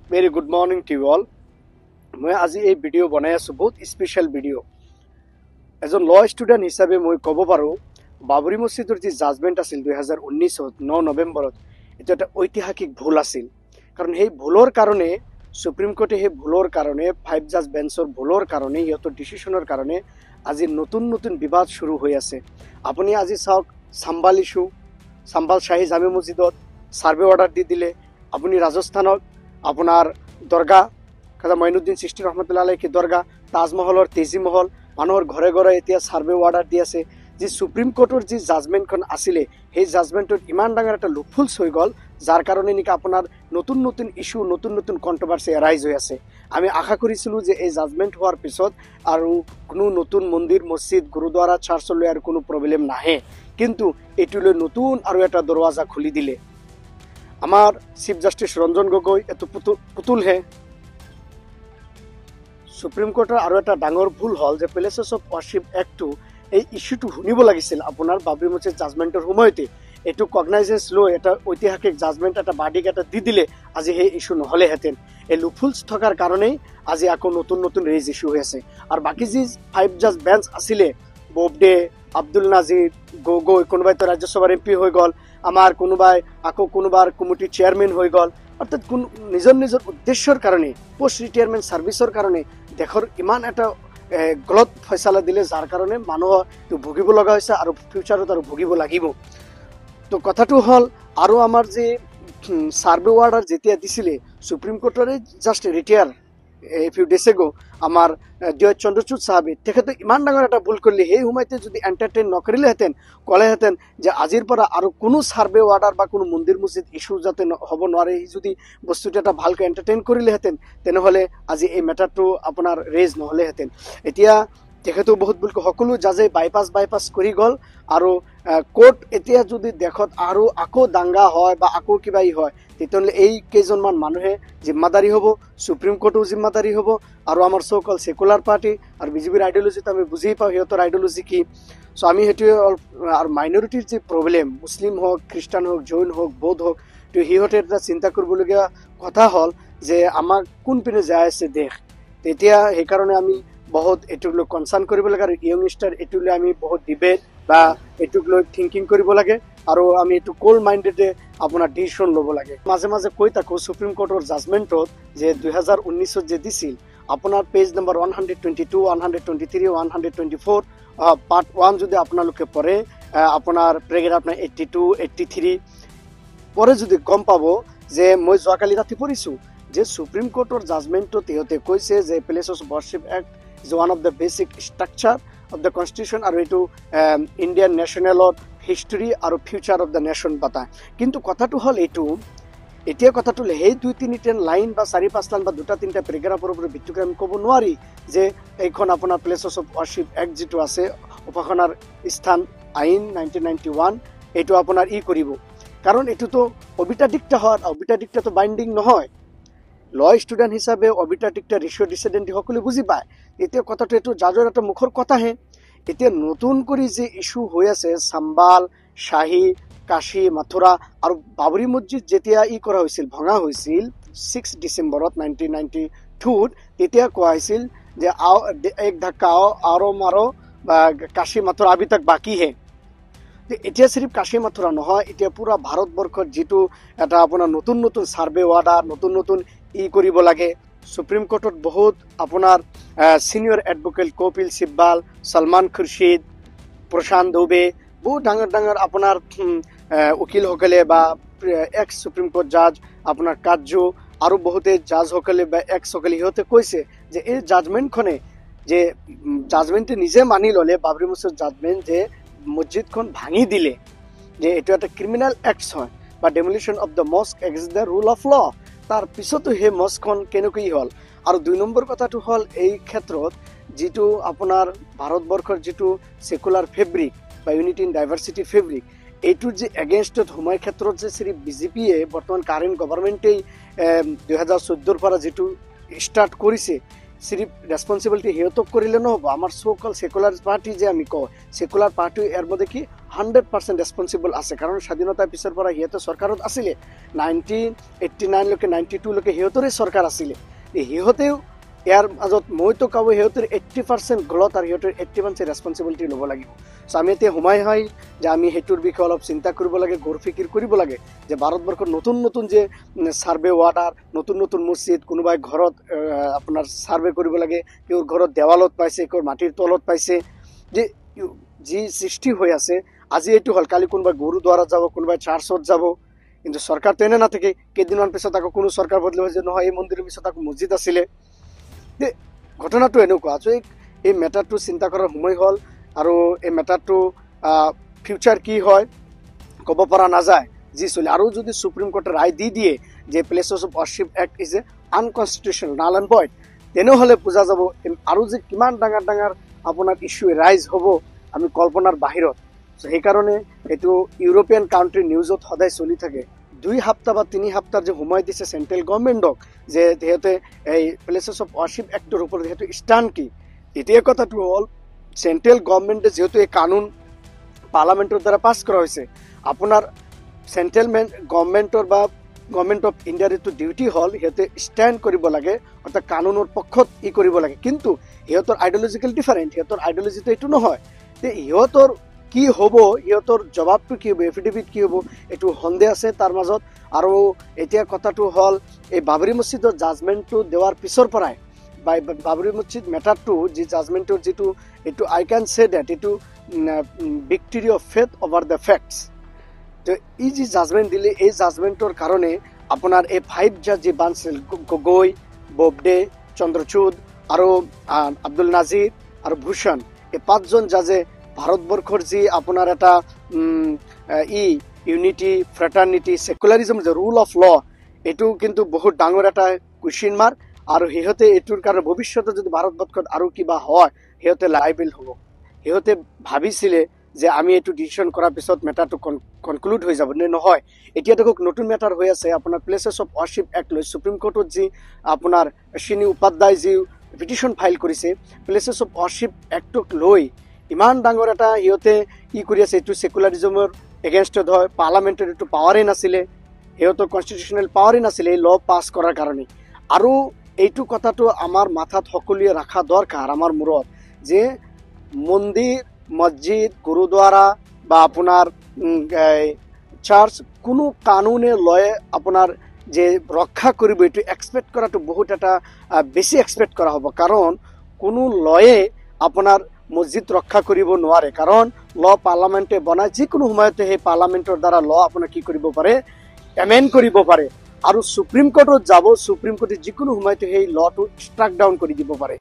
Very good morning to you all. মই আজি এই ভিডিও বনাই আছো বহুত স্পেশাল ভিডিও। এজন ল ষ্টুডেন্ট হিচাপে মই ক'ব পাৰো বাবৰি মছজিদৰ যি জাজমেন্ট আছিল 2019 9 নৱেম্বৰত এটা এটা ঐতিহাসিক ভুল আছিল। কাৰণ সেই ভুলৰ কাৰণে সুপ্ৰিম কোৰ্টে সেই ভুলৰ কাৰণে 5 জাজ বেঞ্চৰ ভুলৰ কাৰণে ইহঁতৰ ডিসিশনৰ কাৰণে আজি নতুন নতুন বিবাদ শুরু হৈ আছে। আপুনি আজি চাওক সাম্বাল ইস্যু, সাম্বাল শাহী জামে মছজিদত সার্ভে অর্ডার দি দিলে। আপুনি ৰাজস্থানত আপোনাৰ দৰগাহ খাজা মঈনুদ্দিন চিষ্টি ৰহমতুল্লাহ আলাইহি দৰগাহ, তাজমহলৰ তেজী মহল মানুহৰ ঘৰে ঘৰে এতিয়া সাৰ্ভে অৰ্ডাৰ দি আছে। যি সুপ্ৰিম কোৰ্টৰ যি জাজমেন্টখন আছিলে সেই জাজমেন্টত ইমান ডাঙৰ এটা লুপফুলছ হৈ গ'ল, যাৰ কাৰণে নেকি আপোনাৰ নতুন নতুন ইস্যু নতুন নতুন কন্ট্ৰোভাৰ্সি এৰাইজ হৈ আছে। আমি আশা কৰিছিলোঁ যে এই জাজমেন্ট হোৱাৰ পিছত আৰু কোনো নতুন মন্দিৰ মছজিদ গুৰুদ্বাৰা চাৰ্চলৈ আৰু কোনো প্ৰব্লেম নাহে, কিন্তু এইটোলৈ নতুন আৰু এটা দৰৱাজা খুলি দিলে। আমাৰ চিফ জাষ্টিস ৰঞ্জন গগৈ এটো পুতুলহে। সুপ্ৰিম কোৰ্টৰ আৰু এটা ডাঙৰ ভুল হ'ল যে প্লেচেছ অফ ৱৰ্শ্বিপ এক্টটো এই ইস্যুটো শুনিব লাগিছিল আপোনাৰ বাবৰি মছজিদ জাজমেন্টৰ সময়তে। এইটো কগনাইজেন্স লৈ এটা ঐতিহাসিক জাজমেন্ট এটা বাৰ্ডিক এটা দি দিলে আজি সেই ইস্যু নহ'লেহেঁতেন। এই লুফুলছ থকাৰ কাৰণেই আজি আকৌ নতুন নতুন ৰেজ ইস্যু হৈ আছে। আৰু বাকী যি 5 জাজ বেঞ্চ আছিলে, বোবডে, আব্দুল নাজিৰ, গগৈ, কোনোবাই তো ৰাজ্যসভাৰ MP হৈ গ'ল, আমাৰ কোনোবাই আকৌ কোনোবাৰ কমিটিৰ চেয়াৰমেন হৈ গ'ল। অৰ্থাৎ নিজৰ নিজৰ উদ্দেশ্যৰ কাৰণে পোষ্ট ৰিটায়াৰমেণ্ট ছাৰ্ভিচৰ কাৰণে দেশৰ ইমান এটা গলত ফয়সালা দিলে, যাৰ কাৰণে মানুহৰ ভুগিব লগা হৈছে আৰু ফিউচাৰত আৰু ভুগিব লাগিব। তো কথাটো হ'ল আৰু আমাৰ যে সাৰ্ভে অৰ্ডাৰ যেতিয়া দিছিলে সুপ্ৰিম কোৰ্টৰে just retire few days ago আমাৰ জয় চন্দ্ৰচূড় সাহেবে তেখেতে ইমান ডাঙৰ এটা ভুল কৰিলে। সেই সময়তে যদি এন্টাৰটেইন নকৰিলেহেঁতেন, ক'লেহেঁতেন যে আজিৰ পৰা আৰু কোনো সাৰ্ভে অৰ্ডাৰ বা কোনো মন্দিৰ মছজিদ ইস্যু যাতে হ'ব নোৱাৰে, যদি বস্তুটো এটা ভালকৈ এন্টাৰটেইন কৰিলেহেঁতেন তেনেহ'লে আজি এই মেটাৰটো আপোনাৰ ৰেজ নহ'লেহেঁতেন। এতিয়া তেখেতেও বহুত ভুল, সকলো জাজে বাইপাছ কৰি গ'ল। আৰু কোৰ্ট এতিয়া যদি দেশত আৰু আকৌ দাঙ্গা হয় বা আকৌ কিবা হয়, তেতিয়াহ'লে এই কেইজনমান মানুহে জিম্মাদাৰী হ'ব, সুপ্ৰিম কোৰ্টো জিম্মাদাৰী হ'ব। আৰু আমাৰ চৌকল সেকুলাৰ পাৰ্টি আৰু বিজেপিৰ আইডিঅলজিটো আমি বুজি পাওঁ সিহঁতৰ আইডিঅলজি কি। চ' আমি সেইটোৱে আৰু মাইনৰিটিৰ যি প্ৰব্লেম, মুছলিম হওক, খ্ৰীষ্টান হওক, জৈন হওক, বৌদ্ধ হওক, তো সিহঁতে এটা চিন্তা কৰিবলগীয়া কথা হ'ল যে আমাক কোনপিনে যাই আছে দেশ। তেতিয়া সেইকাৰণে আমি বহুত এইটোক লৈ কনচাৰ্ণ কৰিব লাগে। আৰু য়ংষ্টাৰ এইটোক লৈ আমি বহুত ডিবেট বা এইটোক লৈ থিংকিং কৰিব লাগে আৰু আমি এইটো কোল্ড মাইণ্ডেডে আপোনাৰ ডিচিশ্যন ল'ব লাগে। মাজে মাজে কৈ থাকোঁ সুপ্ৰিম কোৰ্টৰ জাজমেণ্টত যে 2019 যে দিছিল, আপোনাৰ পেজ নম্বৰ 122, 123, 124 পাৰ্ট 1 যদি আপোনালোকে পঢ়ে, আপোনাৰ পেৰেগ্ৰাফ 82, 83 পৰে যদি গম পাব যে মই যোৱাকালি ৰাতি পঢ়িছোঁ যে সুপ্ৰিম কোৰ্টৰ জাজমেণ্টত সিহঁতে কৈছে যে places of worship act is one of the basic structure of the constitution, আৰু এইটো ইণ্ডিয়ান নেশ্যনেলৰ হিষ্টৰী আৰু ফিউচাৰ অফ দ্য নেশ্যন বাতায়। কিন্তু কথাটো হ'ল এইটো, এতিয়া কথাটো সেই 2-3 লাইন বা 4-5 লাইন বা 2-3 পেৰেগ্ৰাফৰ ওপৰত ভিত্তি কৰি আমি ক'ব নোৱাৰি যে এইখন আপোনাৰ প্লেচেছ অফ ৱৰ্শ্বিপ এক্ট যিটো আছে, উপাসনাৰ স্থান আইন 1991, এইটো আপোনাৰ কৰিব। কাৰণ এইটোতো অবিটা ডিক্টা হয়, অবিটা ডিক্টাটো বাইণ্ডিং নহয়। ল ষ্টুডেণ্ট হিচাপে অবিটা ডিক্টা ৰেচিঅ' ডিচিডেণ্ট সকলোৱে বুজি পায়। এতিয়া কথাটো এইটো জাজৰ এটা মুখৰ কথাহে। এতিয়া নতুন কৰি যি ইস্যু হৈ আছে সাম্বাল, শাহী, কাশী, মথুৰা আৰু বাবৰি মছজিদ যেতিয়া কৰা হৈছিল, ভঙা হৈছিল 6 ডিচেম্বৰত 1992, তেতিয়া কোৱা হৈছিল যে এক ধাক্কা আৰু মাৰো বা কাশী মথুৰা আবি তক বাকী হে। এতিয়া চিৰিফ কাশী মথুৰা নহয়, এতিয়া পুৰা ভাৰতবৰ্ষত যিটো এটা আপোনাৰ নতুন নতুন সাৰ্ভে অৰ্ডাৰ নতুন নতুন কৰিব লাগে। সুপ্ৰিম কোৰ্টত বহুত আপোনাৰ ছিনিয়ৰ এডভোকেট কপিল সিব্বাল, সলমান খুৰশ্বিদ, প্ৰশান্ত দুবে, বহুত ডাঙৰ ডাঙৰ আপোনাৰ উকিলসকলে বা এক্স সুপ্ৰিম কোৰ্ট জাজ আপোনাৰ কাজু আৰু বহুতে জাজসকলে বা এক্সকলে সিহঁতে কৈছে যে এই জাজমেণ্টখনে যে জাজমেণ্টে নিজে মানি ল'লে বাবৰি মছজিদ জাজমেণ্ট যে মছজিদখন ভাঙি দিলে, যে এইটো এটা ক্ৰিমিনেল এক্টছ হয় বা demolition of the mosque against the rule of law. তাৰ পিছতো সেই মস্কখন কেনেকৈ হ'ল। আৰু 2 নম্বৰ কথাটো হ'ল এই ক্ষেত্ৰত যিটো আপোনাৰ ভাৰতবৰ্ষৰ যিটো সেকুলাৰ ফেব্ৰিক বা ইউনিটি ইন ডাইভাৰ্চিটি ফেব্ৰিক, এইটোৰ যে এগেইনষ্টত সোমাই ক্ষেত্ৰত যে শ্ৰী বিজেপিয়ে বৰ্তমান কাৰেণ্ট গভৰ্ণমেণ্টেই 2014 পৰা যিটো ষ্টাৰ্ট কৰিছে, সিৰিপ ৰেসপন্সিবিলিটি সিহঁতক কৰিলে নহ'ব আমাৰ সো-কল সেকুলাৰ পাৰ্টি যে আমি কওঁ সেকুলাৰ পাৰ্টি এৰ মধ্যে কি 100% ৰেসপন্সিবল আছে কাৰণ স্বাধীনতাৰ পিছৰ পৰা সিহঁতে চৰকাৰত আছিলে 1989 লৈকে 92 লৈকে সিহঁতৰে চৰকাৰ আছিলে সিহঁতেও ইয়াৰ মাজত মইতো কাবো সিহঁতৰ 80% গলত আৰু সিহঁতৰ 80% ৰেসপন্সিবিলিটি ল'ব লাগিব সো আমি এতিয়া সোমাই হয় যে আমি হেতুৰ বিষয়ে অলপ চিন্তা কৰিব লাগে গৌৰ ফিকিৰ কৰিব লাগে যে ভাৰতবৰ্ষৰ নতুন নতুন যে সাৰ্ভে ওয়াৰ্ডাৰ নতুন নতুন মসজিদ কোনোবাই ঘৰত আপোনাৰ সাৰ্ভে কৰিব লাগে কেউৰ ঘৰত দেৱালত পাইছে কেউৰ মাটিৰ তলত পাইছে যে যি সৃষ্টি হৈ আছে আজি এইটো হল কালি কোনোবাই গুৰুদ্বাৰত যাব কোনোবাই চাৰ্চত যাব কিন্তু সরকার তো এনে নাথাকে কেইদিনমান পিছত আকৌ কোনো সরকার বদলি হৈ যে নহয় এই মন্দিৰৰ পিছত আকৌ মছজিদ আছিলে যে ঘটনাটো এনেকুৱা এই মেটাৰটো চিন্তা কৰাৰ সময় হ'ল আৰু এই মেটাৰটো ফিউচাৰ কি হয় ক'ব পৰা নাযায় যি চলি আৰু যদি সুপ্ৰিম কোর্টে রায় দি দিয়ে যে places of worship act is a unconstitutional নাল এণ্ড ভয়েড তেনেহ'লে বুজা যাব আৰু যে কিমান ডাঙৰ ডাঙৰ আপোনাৰ ইস্যু ৰাইজ হ'ব আমি কল্পনাৰ বাহিৰত সেইকাৰণে এইটো ইউৰোপিয়ান কাউন্ট্রি নিউজত সদায় চলি থাকে 2 সপ্তাহ বা 3 সপ্তাহ যে সময় দিছে সেন্ট্রাল গভর্নমেন্টক যে সিহঁতে এই প্লেসেস অফ ওয়ার্শিপ অ্যাক্টৰ ওপৰত সিহঁতে ষ্টাণ্ড কি এতিয়া কথাটো হ'ল সেন্ট্রাল গভর্নমেন্টে যেহেতু এই কানুন পার্লামেন্টের দ্বারা পাস করা হয়েছে আপনার সেন্ট্রাল গভর্নমেন্টর বা গভর্নমেন্ট অফ ইন্ডিয়ার এইটো ডিউটি হল সিহঁতে ষ্টেণ্ড কৰিব লাগে অৰ্থাৎ কানুনৰ পক্ষত কৰিব লাগে কিন্তু সিহঁতৰ আইডিঅলজিক্যাল ডিফাৰেণ্ট সিহঁতৰ আইডিঅলজিটো এইটো নহয় তে সিহঁতৰ কি হ'ব সিহঁতৰ জবাবটো কি হ'ব এফিডেভিট কি হ'ব এইটো সন্দেহ আছে তাৰ মাজত আৰু এতিয়া কথাটো হ'ল এই বাবৰি মছজিদৰ জাজমেণ্টটো দেওয়াৰ পিছৰ পৰাই বাবরি মসজিদ মেটারটো যে জাজমেন্টর যেটো এইটো আই ক্যান সে দ্যাট এইটো victory of faith over the facts তো এই যে জাজমেন্ট দিলে এই জাজমেন্টর কারণে আপনার এই 5 জাজ যে বানছিল গগৈ বোবডে চন্দ্রচূড় আৰু আব্দুল নাজিৰ আৰু ভূষণ এই 5 জন জাজে ভাৰতবৰ্ষৰ যে আপনাৰ এটা ইউনিটি ফ্ৰেটাৰ্নিটি সেকুলাৰিজম যে ৰুল অফ ল এইটো কিন্তু বহুত ডাঙৰ এটা কুৱেশ্যন মাৰ্ক আৰু সিহঁতে এইটোৰ কাৰণে ভৱিষ্যতে যদি ভাৰতবৰ্ষত আৰু কিবা হয় সিহঁতে লাইবিল হ'ব সিহঁতে ভাবিছিলে যে আমি এইটো ডিসিশন কৰাৰ পিছত মেটাৰটো কনক্লুড হৈ যাব নে নহয় এতিয়া দেখক নতুন মেটাৰ হৈ আছে আপোনাৰ প্লেসেস অফ ওয়াৰ্শিপ অ্যাক্ট লৈ সুপ্ৰিম কোৰ্টত যি আপোনাৰ শ্ৰীনি উপাধ্যায় যি পিটিশন ফাইল কৰিছে প্লেসেস অফ ওয়াৰ্শিপ অ্যাক্টক লৈ ইমান ডাঙৰ এটা সিহঁতে কি কৰি আছে এইটো সেকুলাৰিজমৰ এগেইনষ্টত হয় পাৰ্লামেণ্টৰ এইটো পাৱাৰে নাছিলে সিহঁতৰ কনষ্টিটিউচনেল পাৱাৰে নাছিলে এই ল পাছ কৰাৰ কাৰণে আৰু এইটো কথাটো আমাৰ মাথাত সকলোৱে ৰাখা দৰকাৰ আমাৰ মূৰত যে মন্দিৰ মসজিদ গুৰুদ্বাৰা বা আপোনাৰ চাৰ্চ কোনো কানুনে লয়ে আপোনাৰ যে ৰক্ষা কৰিব এইটো এক্সপেক্ট কৰাটো বহুত এটা বেছি এক্সপেক্ট কৰা হ'ব কাৰণ কোনো লয়ে আপোনাৰ মসজিদ ৰক্ষা কৰিব নোৱাৰে কাৰণ ল পাৰ্লামেণ্টে বনাই যিকোনো সময়তে সেই পাৰ্লামেণ্টৰ দ্বাৰা ল আপোনাৰ কি কৰিব পাৰে এমেণ্ড কৰিব পাৰে আৰু সুপ্ৰিম কোৰ্টত যাব সুপ্ৰিম কোৰ্টে যিকোনো সময়তে সেই লটো ষ্ট্ৰাক ডাউন কৰি দিব পাৰে